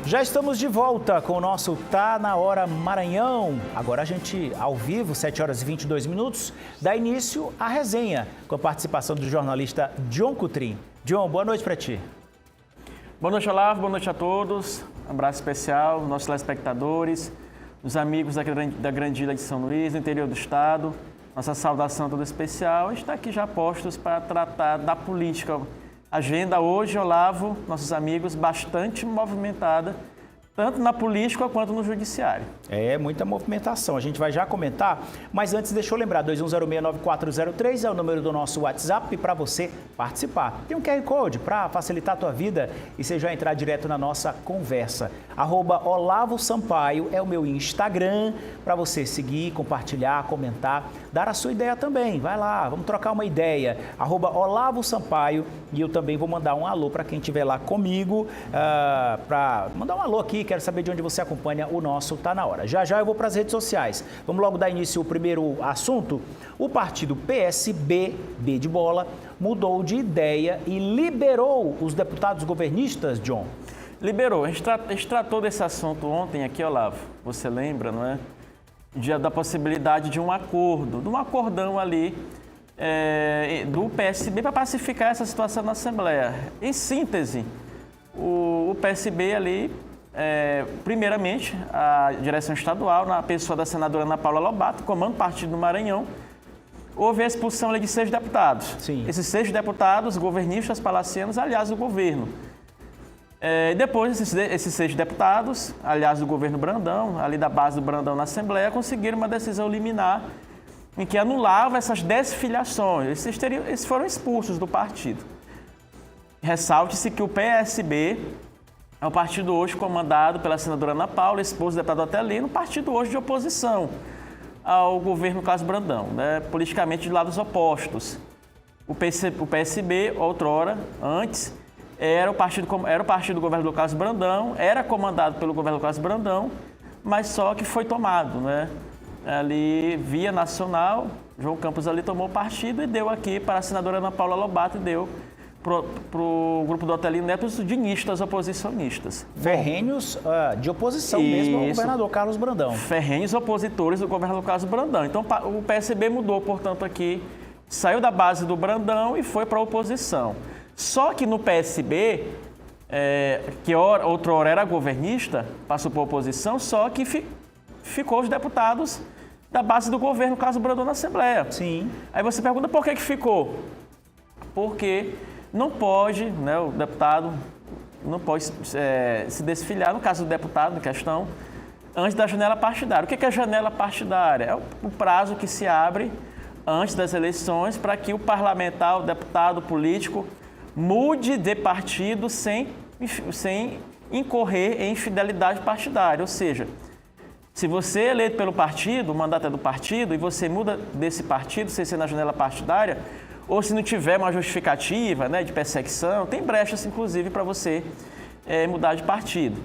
Já estamos de volta com o nosso Tá na Hora Maranhão. Agora a gente, ao vivo, 7 horas e 22 minutos, dá início à resenha, com a participação do jornalista John Coutrin. John, boa noite para ti. Boa noite, Olavo. Boa noite a todos. Um abraço especial, nossos telespectadores, os amigos da Grande Ilha de São Luís, do interior do estado. Nossa saudação toda especial. A gente está aqui já postos para tratar da política. Agenda hoje, Olavo, nossos amigos, bastante movimentada, tanto na política quanto no judiciário. É, muita movimentação. A gente vai já comentar, mas antes deixa eu lembrar, 2106-9403 é o número do nosso WhatsApp para você participar. Tem um QR Code para facilitar a tua vida e você já entrar direto na nossa conversa. @Olavo Sampaio é o meu Instagram para você seguir, compartilhar, comentar, dar a sua ideia também. Vai lá, vamos trocar uma ideia. @Olavo Sampaio e eu também vou mandar um alô para quem estiver lá comigo, para mandar um alô aqui. Quero saber de onde você acompanha o nosso Tá na Hora. Já eu vou para as redes sociais. Vamos logo dar início ao primeiro assunto. O partido PSB, B de bola, mudou de ideia e liberou os deputados governistas, John? Liberou. A gente tratou desse assunto ontem aqui, Olavo. Você lembra, não é? Da possibilidade de um acordo, de um acordão ali do PSB para pacificar essa situação na Assembleia. Em síntese, o PSB ali, primeiramente, a direção estadual, na pessoa da senadora Ana Paula Lobato, comando partido do Maranhão, houve a expulsão ali de 6 deputados. Sim. Esses 6 deputados, governistas palacianos, aliás, do governo. Depois, esses 6 deputados, aliás, do governo Brandão, ali da base do Brandão na Assembleia, conseguiram uma decisão liminar em que anulava essas desfiliações. Eles foram expulsos do partido. Ressalte-se que o PSB é um partido hoje comandado pela senadora Ana Paula, esposa do deputado Otelino, partido hoje de oposição ao governo Carlos Brandão, né? Politicamente de lados opostos. O PSB, outrora, antes, era o partido do governo do Carlos Brandão, era comandado pelo governo do Carlos Brandão, mas só que foi tomado, né? Ali, via nacional, João Campos ali tomou o partido e deu aqui para a senadora Ana Paula Lobato e deu para o grupo do Otelino Neto os dinistas oposicionistas. Ferrenhos de oposição mesmo ao governador Carlos Brandão. Ferrenhos opositores do governador Carlos Brandão. Então o PSB mudou, portanto, aqui, saiu da base do Brandão e foi para a oposição. Só que no PSB, que outrora era governista, passou para a oposição, só que ficou os deputados da base do governo Carlos Brandão na Assembleia. Sim. Aí você pergunta por que ficou? Porque não pode, né, o deputado não pode se desfiliar, no caso do deputado em questão, antes da janela partidária. O que é a janela partidária? É o prazo que se abre antes das eleições para que o parlamentar, o deputado, o político, mude de partido sem incorrer em infidelidade partidária. Ou seja, se você é eleito pelo partido, o mandato é do partido, e você muda desse partido sem ser na janela partidária, ou se não tiver uma justificativa, né, de perseguição, tem brechas, inclusive, para você mudar de partido.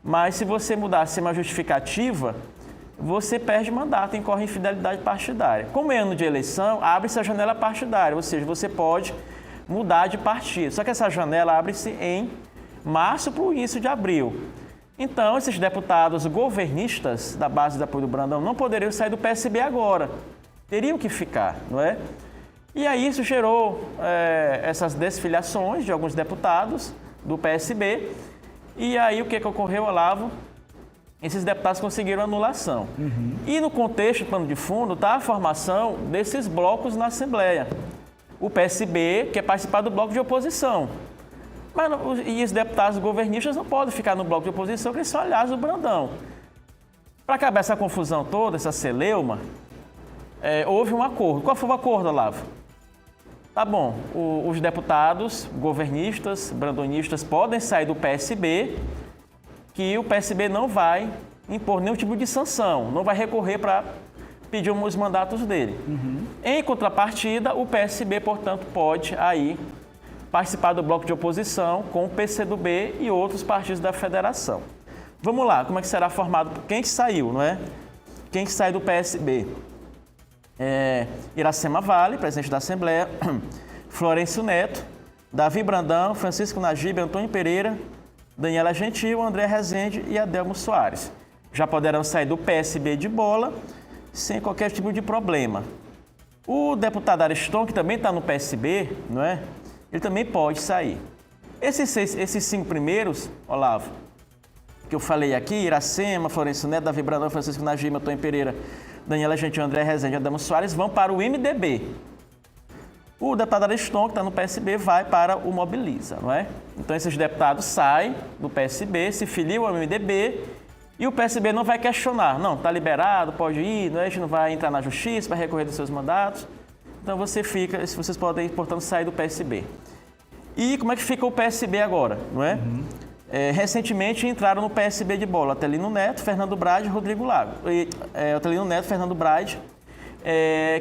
Mas se você mudar sem uma justificativa, você perde mandato, incorre em infidelidade partidária. Como é ano de eleição, abre-se a janela partidária, ou seja, você pode mudar de partido. Só que essa janela abre-se em março para o início de abril. Então, esses deputados governistas da base de apoio do Brandão não poderiam sair do PSB agora. Teriam que ficar, não é? E aí isso gerou essas desfiliações de alguns deputados do PSB. E aí o que ocorreu, Olavo? Esses deputados conseguiram anulação. Uhum. E no contexto, plano de fundo, está a formação desses blocos na Assembleia. O PSB quer participar do bloco de oposição. E os deputados governistas não podem ficar no bloco de oposição, porque eles são aliados do Brandão. Para acabar essa confusão toda, essa celeuma, houve um acordo. Qual foi o acordo, Olavo? Tá bom, os deputados governistas, brandonistas podem sair do PSB, que o PSB não vai impor nenhum tipo de sanção, não vai recorrer para pedir os mandatos dele. Uhum. Em contrapartida, o PSB, portanto, pode aí participar do bloco de oposição com o PCdoB e outros partidos da federação. Vamos lá, como é que será formado? Quem que saiu, não é? Quem que sai do PSB? Iracema Vale, presidente da Assembleia, Florencio Neto, Davi Brandão, Francisco Najib, Antônio Pereira, Daniela Gentil, André Rezende e Adelmo Soares. Já poderão sair do PSB de bola sem qualquer tipo de problema. O deputado Ariston, que também está no PSB, não é? Ele também pode sair. Esses 5 primeiros, Olavo, que eu falei aqui, Iracema, Florencio Neto, Davi Brandão, Francisco Najima, Antônio Pereira, Daniela Gentil, André Rezende e Adelmo Soares, vão para o MDB. O deputado Ariston, que está no PSB, vai para o Mobiliza, não é? Então, esses deputados saem do PSB, se filiam ao MDB e o PSB não vai questionar. Não, está liberado, pode ir, não é? A gente não vai entrar na justiça para recorrer dos seus mandatos. Então, vocês podem, portanto, sair do PSB. E como é que fica o PSB agora, não é? Recentemente entraram no PSB de bola Atelino Neto, Fernando Brade e Rodrigo Lago. Atelino Neto, Fernando Brade,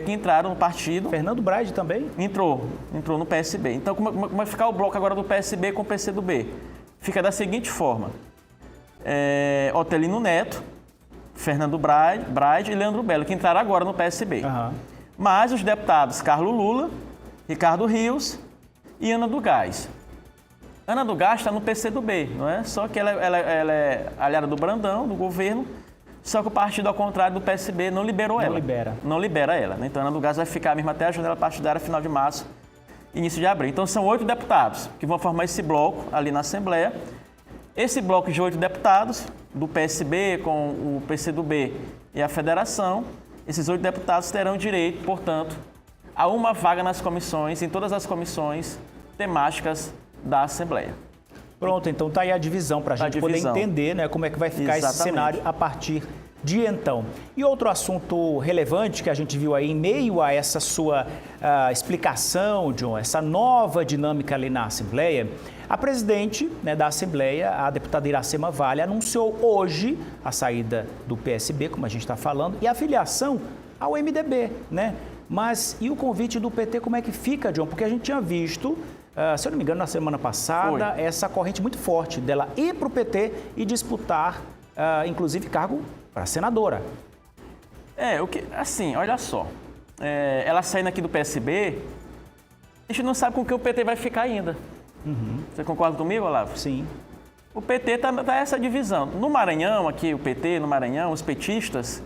que entraram no partido. Fernando Brade também? Entrou no PSB. Então, como vai ficar o bloco agora do PSB com o PCdoB? Fica da seguinte forma. Otelino Neto, Fernando Brade e Leandro Belo, que entraram agora no PSB. Mas os deputados Carlos Lula, Ricardo Rios e Ana do Gás. Ana do Gás está no PCdoB, não é? Só que ela é aliada do Brandão, do governo, só que o partido, ao contrário do PSB, não liberou ela. Não libera ela. Né? Então, a Ana do Gás vai ficar mesmo até a janela partidária, final de março, início de abril. Então, são 8 deputados que vão formar esse bloco ali na Assembleia. Esse bloco de 8 deputados, do PSB com o PCdoB e a Federação, esses 8 deputados terão direito, portanto, a uma vaga nas comissões, em todas as comissões temáticas da Assembleia. Pronto, então está aí a divisão para a gente poder entender, né, como é que vai ficar esse cenário a partir de então. E outro assunto relevante que a gente viu aí em meio a essa sua explicação, John, essa nova dinâmica ali na Assembleia, a presidente, né, da Assembleia, a deputada Iracema Vale, anunciou hoje a saída do PSB, como a gente está falando, e a filiação ao MDB, né? Mas e o convite do PT, como é que fica, John? Porque a gente tinha visto, se eu não me engano, na semana passada, essa corrente muito forte dela ir para o PT e disputar, inclusive, cargo para senadora. Assim, olha só, ela saindo aqui do PSB, a gente não sabe com que o PT vai ficar ainda. Você concorda comigo, Olavo? Sim. O PT está essa divisão. No Maranhão, aqui, o PT no Maranhão, os petistas,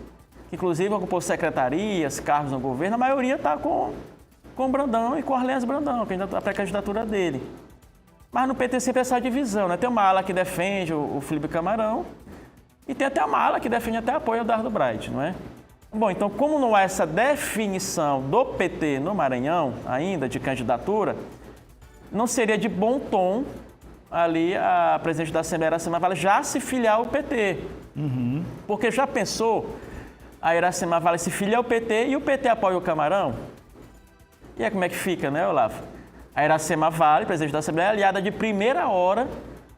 que inclusive ocupou secretarias, cargos no governo, a maioria está com o Brandão e com o Arlenz Brandão, a pré-candidatura dele. Mas no PT sempre essa divisão, né? Tem uma ala que defende o Felipe Camarão e tem até uma ala que defende até apoio ao Dardo Bright, não é? Bom, então como não há essa definição do PT no Maranhão ainda de candidatura, não seria de bom tom ali a presidente da Assembleia, Iracema Vale, já se filiar ao PT. Porque já pensou a Iracema Vale se filiar ao PT e o PT apoia o Camarão? E aí como é que fica, né, Olavo? A Iracema Vale, presidente da Assembleia, é aliada de primeira hora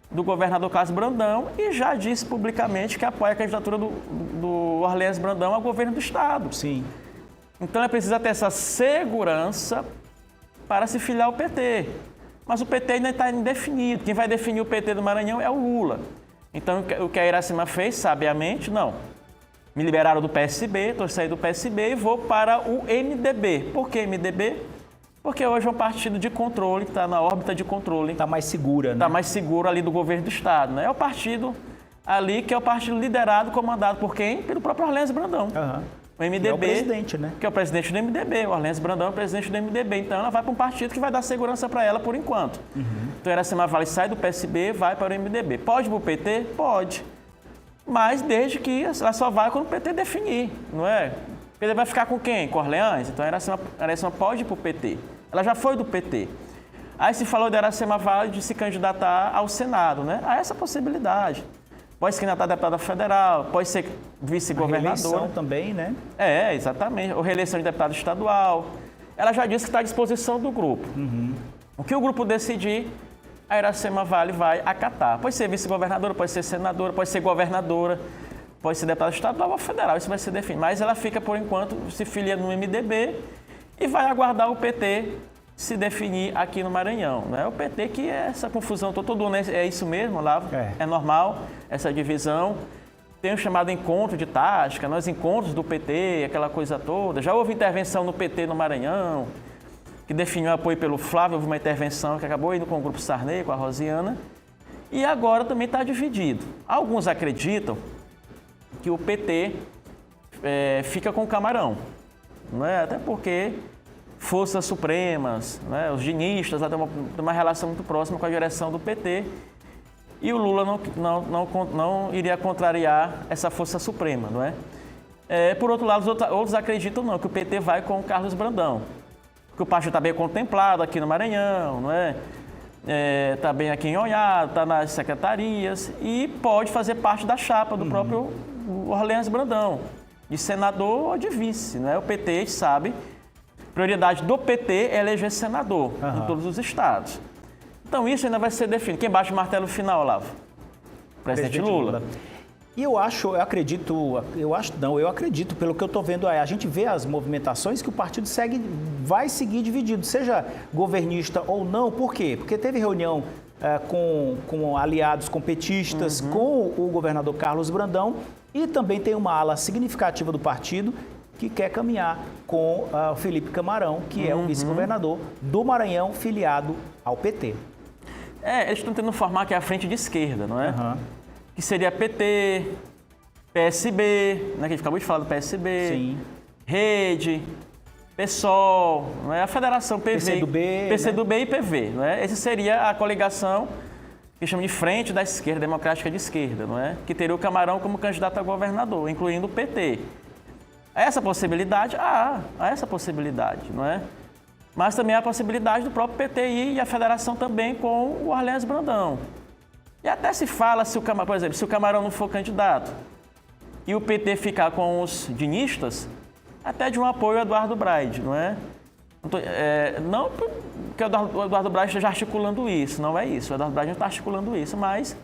do governador Carlos Brandão e já disse publicamente que apoia a candidatura do Arlenz Brandão ao governo do Estado. Sim. Então ela precisa ter essa segurança para se filiar ao PT. Mas o PT ainda está indefinido. Quem vai definir o PT do Maranhão é o Lula. Então o que a Iracema fez, sabiamente, não. Me liberaram do PSB, estou saindo do PSB e vou para o MDB. Por que MDB? Porque hoje é um partido de controle, que está na órbita de controle. Está mais segura, né? Está mais seguro ali do governo do Estado, né? É o partido ali que é o partido liderado, comandado por quem? Pelo próprio Arlenz Brandão. O MDB, é o presidente, né? Que é o presidente do MDB. O Arlenz Brandão é o presidente do MDB. Então ela vai para um partido que vai dar segurança para ela por enquanto. Então a Iracema Vale sai do PSB, vai para o MDB. Pode ir para o PT? Pode. Mas desde que ela só vai quando o PT definir, não é? O PT vai ficar com quem? Com Orleans? Então a Iracema pode ir para o PT. Ela já foi do PT. Aí se falou da Iracema Vale de se candidatar ao Senado, né? Há essa possibilidade. Pode se candidatar a deputada federal, pode ser vice-governadora. Reeleição também, né? Exatamente. Ou reeleição de deputado estadual. Ela já disse que está à disposição do grupo. O que o grupo decidir, a Iracema Vale vai acatar. Pode ser vice-governadora, pode ser senadora, pode ser governadora, pode ser deputada estadual ou federal. Isso vai ser definido. Mas ela fica, por enquanto, se filia no MDB e vai aguardar o PT se definir aqui no Maranhão. Né? O PT que é essa confusão todo ano, é isso mesmo, Olavo? É normal essa divisão. Tem o chamado encontro de tática, nos encontros do PT, aquela coisa toda. Já houve intervenção no PT no Maranhão, que definiu apoio pelo Flávio, houve uma intervenção que acabou indo com o Grupo Sarney, com a Rosiana. E agora também está dividido. Alguns acreditam que o PT fica com o Camarão, não é? Até porque forças supremas, né? Os dinistas têm uma relação muito próxima com a direção do PT e o Lula não iria contrariar essa força suprema, não é? Por outro lado, outros acreditam não, que o PT vai com o Carlos Brandão, que o partido está bem contemplado aqui no Maranhão, não é? Está bem aqui em Oiá, está nas secretarias e pode fazer parte da chapa do próprio Orleans Brandão, de senador ou de vice, né? O PT, a gente sabe, prioridade do PT é eleger senador em todos os estados. Então isso ainda vai ser definido. Quem bate o martelo final, Olavo? Presidente Lula. E eu acredito, pelo que eu estou vendo, a gente vê as movimentações que o partido vai seguir dividido, seja governista ou não. Por quê? Porque teve reunião com aliados, com petistas, com o governador Carlos Brandão e também tem uma ala significativa do partido que quer caminhar com o Felipe Camarão, que é o vice-governador do Maranhão, filiado ao PT. Eles estão tentando formar que é a frente de esquerda, não é? Que seria PT, PSB, né, que a gente acabou de falar do PSB, Sim. Rede, PSOL, não é? A Federação PV, PCdoB, né? E PV. Não é? Essa seria a coligação que chama de Frente da Esquerda Democrática de Esquerda, não é? Que teria o Camarão como candidato a governador, incluindo o PT. Essa possibilidade, há essa possibilidade, não é? Mas também há a possibilidade do próprio PT e a federação também com o Orleans Brandão. E até se fala, por exemplo, se o Camarão não for candidato e o PT ficar com os dinistas, até de um apoio ao Eduardo Braide, não é? Não que o Eduardo Braide esteja articulando isso, não é isso. O Eduardo Braide não está articulando isso, mas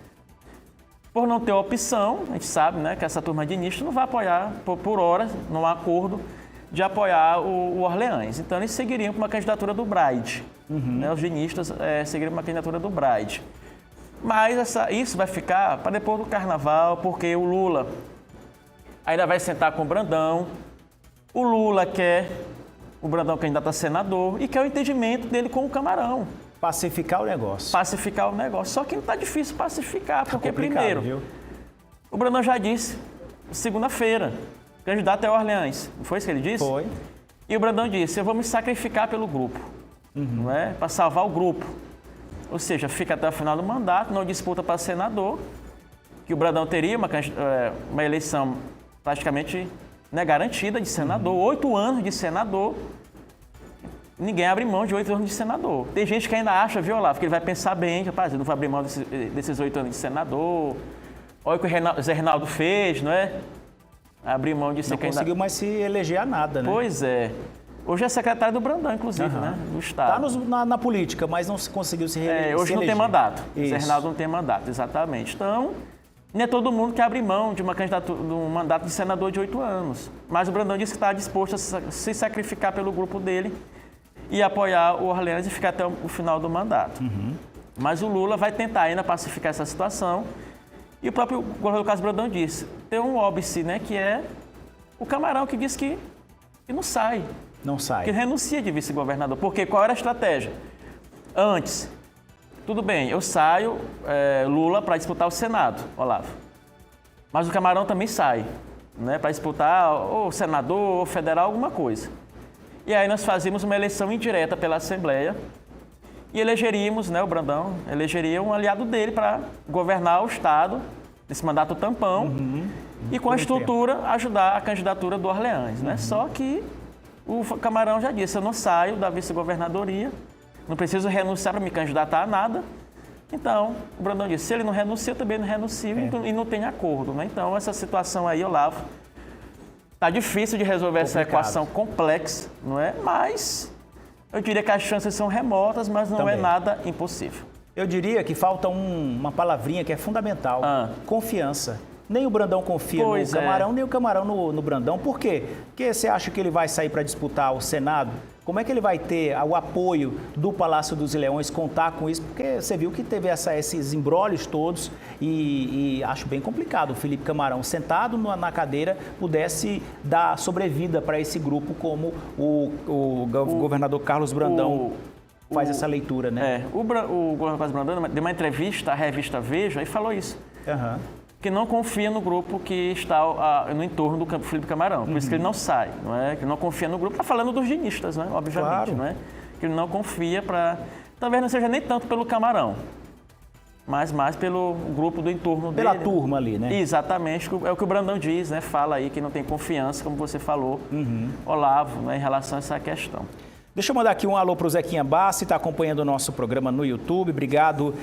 por não ter opção, a gente sabe, né, que essa turma dinista não vai apoiar, por hora, não há acordo de apoiar o Orleans. Então eles seguiriam com uma candidatura do Braide. Né? Os dinistas seguiriam com uma candidatura do Braide. Mas isso vai ficar para depois do Carnaval, porque o Lula ainda vai sentar com o Brandão. O Lula quer o Brandão candidato a senador e quer o entendimento dele com o Camarão. Pacificar o negócio. Pacificar o negócio. Só que não está difícil pacificar, porque primeiro, viu? O Brandão já disse, segunda-feira, candidato é Orleans. Não foi isso que ele disse? Foi. E o Brandão disse, eu vou me sacrificar pelo grupo, não é? Para salvar o grupo. Ou seja, fica até o final do mandato, não disputa para senador, que o Brandão teria uma eleição praticamente garantida de senador, 8 anos de senador. Ninguém abre mão de 8 anos de senador. Tem gente que ainda acha, viu, Olavo, que ele vai pensar bem, rapaz, eu não vou abrir mão desses 8 anos de senador. Olha o que o Zé Reinaldo fez, não é? Abrir mão de ser Não conseguiu mais se eleger a nada, né? Pois é. Hoje é secretário do Brandão, inclusive, né? Do Estado. Está na política, mas não conseguiu se reeleger. Hoje não tem mandato. Zé Reinaldo não tem mandato, exatamente. Então, não é todo mundo que abre mão de de um mandato de senador de 8 anos. Mas o Brandão disse que está disposto a se sacrificar pelo grupo dele e apoiar o Orleans e ficar até o final do mandato. Mas o Lula vai tentar ainda pacificar essa situação. E o próprio governador Carlos Brandão disse, tem um óbice, né, que é o Camarão, que diz que não sai. Não sai. Que renuncia de vice-governador. Porque qual era a estratégia? Antes, tudo bem, eu saio, Lula, para disputar o Senado, Olavo. Mas o Camarão também sai, né, para disputar ou senador ou federal, alguma coisa. E aí nós fazíamos uma eleição indireta pela Assembleia e elegeríamos, né, o Brandão, elegeria um aliado dele para governar o Estado, nesse mandato tampão, e com a estrutura ajudar a candidatura do Orleans. Né? Só que o Camarão já disse, eu não saio da vice-governadoria, não preciso renunciar para me candidatar a nada. Então, o Brandão disse, se ele não renuncia, eu também não renuncio e não tem acordo. Né? Então, essa situação aí, Olavo, está difícil de resolver essa equação complexa, não é? Mas eu diria que as chances são remotas, mas não é nada impossível. Eu diria que falta uma palavrinha que é fundamental, confiança. Nem o Brandão confia no Camarão, nem o Camarão no Brandão. Por quê? Porque você acha que ele vai sair para disputar o Senado? Como é que ele vai ter o apoio do Palácio dos Leões, contar com isso? Porque você viu que teve esses embrólios todos e acho bem complicado o Felipe Camarão, sentado na cadeira, pudesse dar sobrevida para esse grupo como o governador Carlos Brandão faz essa leitura, né? O governador Carlos Brandão deu uma entrevista à revista Veja e falou isso. Uhum. Que não confia no grupo que está no entorno do Campo Felipe Camarão. Por isso que ele não sai, não é? Que não confia no grupo. Está falando dos dinistas, né? Obviamente, claro. não é? Que ele não confia para... Talvez não seja nem tanto pelo Camarão, mas mais pelo grupo do entorno dele. Pela turma ali, né? Exatamente. É o que o Brandão diz, né? Fala aí que não tem confiança, como você falou, Olavo, né? Em relação a essa questão. Deixa eu mandar aqui um alô para o Zequinha Bassi, está acompanhando o nosso programa no YouTube. Obrigado,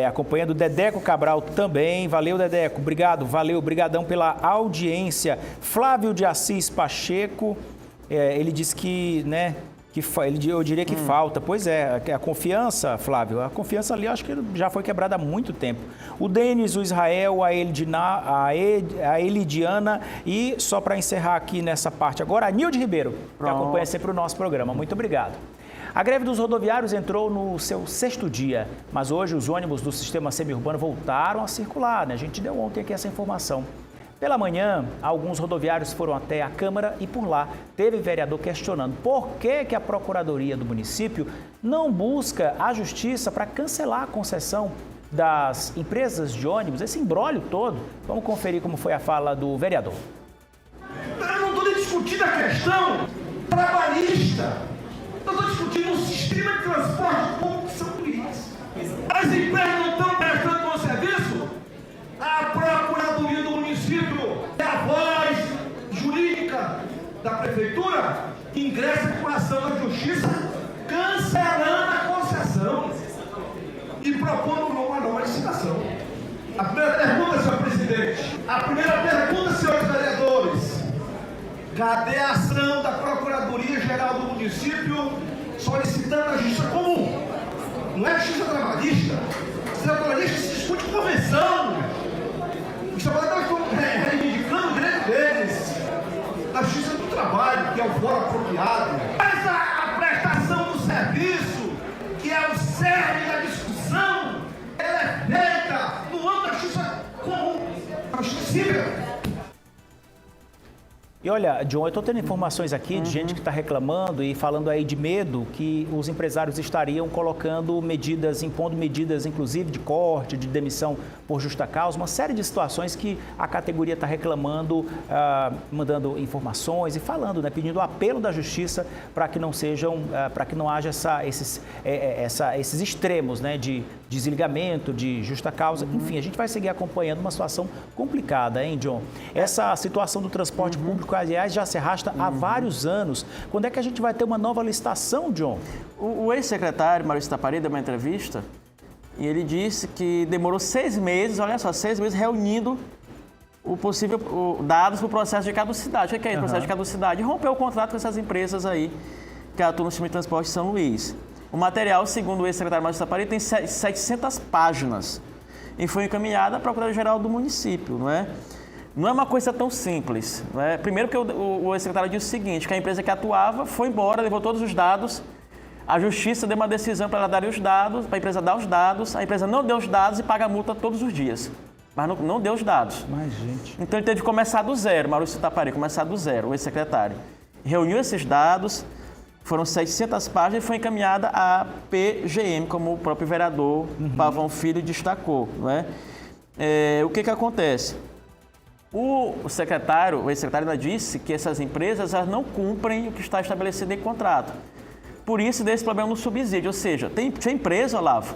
acompanhando o Dedeco Cabral também. Valeu, Dedeco. Obrigado, valeu, brigadão pela audiência. Flávio de Assis Pacheco, ele disse que, né, eu diria que falta. Pois é, a confiança, Flávio, a confiança ali acho que já foi quebrada há muito tempo. O Denis, o Israel, a Elidiana e, só para encerrar aqui nessa parte agora, a Nilde Ribeiro, que acompanha sempre o nosso programa. Muito obrigado. A greve dos rodoviários entrou no seu 6º dia, mas hoje os ônibus do sistema semiurbano voltaram a circular, né? A gente deu ontem aqui essa informação. Pela manhã, alguns rodoviários foram até a Câmara e por lá teve vereador questionando por que a Procuradoria do município não busca a Justiça para cancelar a concessão das empresas de ônibus, esse imbróglio todo. Vamos conferir como foi a fala do vereador. Eu não estou nem discutindo a questão trabalhista. Eu estou discutindo o sistema de transporte público de São Luís. As empresas não estão prestando bom serviço? A Procuradoria do município é a voz jurídica da prefeitura que ingressa com a ação da justiça cancelando a concessão e propondo uma nova licitação. A primeira pergunta, senhor presidente, senhores vereadores, cadê a ação da Procuradoria-Geral do município solicitando a justiça comum? Não é justiça trabalhista. Justiça trabalhista se discute convenção. Os trabalhadores estão reivindicando o direito deles. A justiça do trabalho, que é o fórum apropriado. Mas a prestação do serviço, que é o cerne da discussão, ela é feita no âmbito da justiça comum, a justiça civil. E olha, John, eu estou tendo informações aqui de gente que está reclamando e falando aí de medo que os empresários estariam colocando medidas, impondo medidas, inclusive de corte, de demissão por justa causa, uma série de situações que a categoria está reclamando, mandando informações e falando, né, pedindo o apelo da justiça para que não sejam, para que não haja esses extremos, né, de desligamento, de justa causa. Enfim, a gente vai seguir acompanhando uma situação complicada, hein, John? Essa situação do transporte público, aliás, já se arrasta há vários anos. Quando é que a gente vai ter uma nova licitação, John? O ex-secretário Maurício Tapari deu uma entrevista e ele disse que demorou 6 meses, olha só, 6 meses reunindo dados para o processo de caducidade. O que é o processo de caducidade? Rompeu o contrato com essas empresas aí que atuam no sistema de transporte de São Luís. O material, segundo o ex-secretário Maurício Tapari, tem 700 páginas e foi encaminhada à Procuradoria-Geral do município, não é? Não é uma coisa tão simples, não é? Primeiro que o ex-secretário disse o seguinte, que a empresa que atuava foi embora, levou todos os dados, a justiça deu uma decisão para ela dar os dados, para a empresa dar os dados, a empresa não deu os dados e paga a multa todos os dias, mas não deu os dados. Mas, gente... Então ele teve que começar do zero, Maurício Tapari, começar do zero, o ex-secretário. Reuniu esses dados, foram 600 páginas e foi encaminhada à PGM, como o próprio vereador Pavão Filho destacou, não é? O que acontece? O ex-secretário ainda disse que essas empresas elas não cumprem o que está estabelecido em contrato. Por isso, desse problema no subsídio. Ou seja, tinha empresa, Olavo,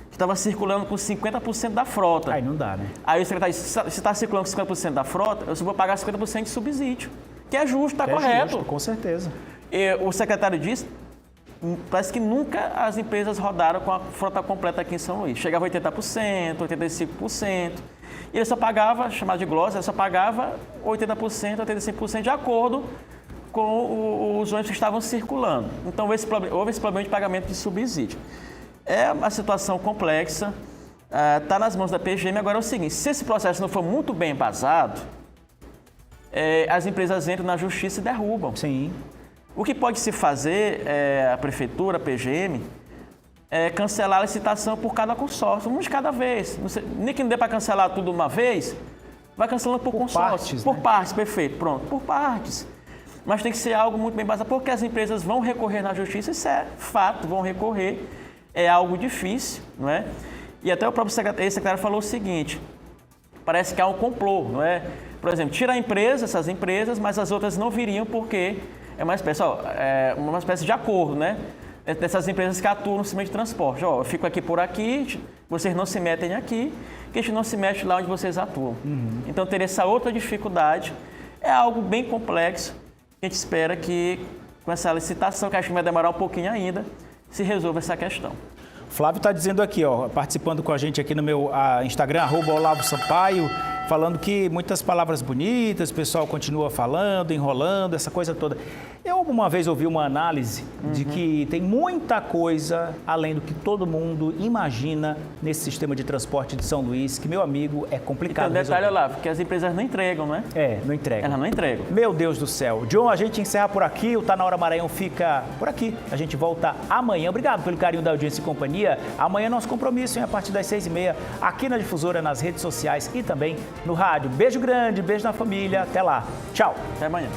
que estava circulando com 50% da frota. Aí não dá, né? Aí o secretário disse, se está circulando com 50% da frota, eu só vou pagar 50% de subsídio. Que é justo, está correto. Justo, com certeza. E o secretário disse, parece que nunca as empresas rodaram com a frota completa aqui em São Luís. Chegava a 80%, 85%. E ele só pagava, chamado de glosa, ele só pagava 80%, 85% de acordo com os ônibus que estavam circulando. Então, houve esse problema de pagamento de subsídio. É uma situação complexa, está nas mãos da PGM. Agora é o seguinte, se esse processo não for muito bem embasado, as empresas entram na justiça e derrubam. Sim. O que pode se fazer, a prefeitura, a PGM, é cancelar a licitação por cada consórcio, um de cada vez. Nem que não dê para cancelar tudo uma vez, vai cancelando por consórcio. Partes, por né? partes, perfeito, pronto, por partes. mas tem que ser algo muito bem baseado, porque as empresas vão recorrer na justiça, isso é fato, vão recorrer, é algo difícil, não é? E até o próprio secretário falou o seguinte, parece que há um complô, não é? Por exemplo, tira a empresa, essas empresas, mas as outras não viriam porque é uma espécie de acordo, né? Dessas empresas que atuam no sistema de transporte. Ó, eu fico aqui por aqui, vocês não se metem aqui, que a gente não se mete lá onde vocês atuam. Então, ter essa outra dificuldade é algo bem complexo. A gente espera que, com essa licitação, que acho que vai demorar um pouquinho ainda, se resolva essa questão. Flávio está dizendo aqui, ó, participando com a gente aqui no meu Instagram, @OlavoSampaio, falando que muitas palavras bonitas, o pessoal continua falando, enrolando, essa coisa toda. Eu uma vez ouvi uma análise de que tem muita coisa além do que todo mundo imagina nesse sistema de transporte de São Luís, que, meu amigo, é complicado. Então, detalhe lá, porque as empresas não entregam, né? Não entregam. Elas não entregam. Meu Deus do céu. John, a gente encerra por aqui, o Tá Na Hora Maranhão fica por aqui. A gente volta amanhã. Obrigado pelo carinho da audiência e companhia. Amanhã é nosso compromisso, a partir das 6h30, aqui na Difusora, nas redes sociais e também no rádio. Beijo grande, beijo na família. Até lá. Tchau. Até amanhã.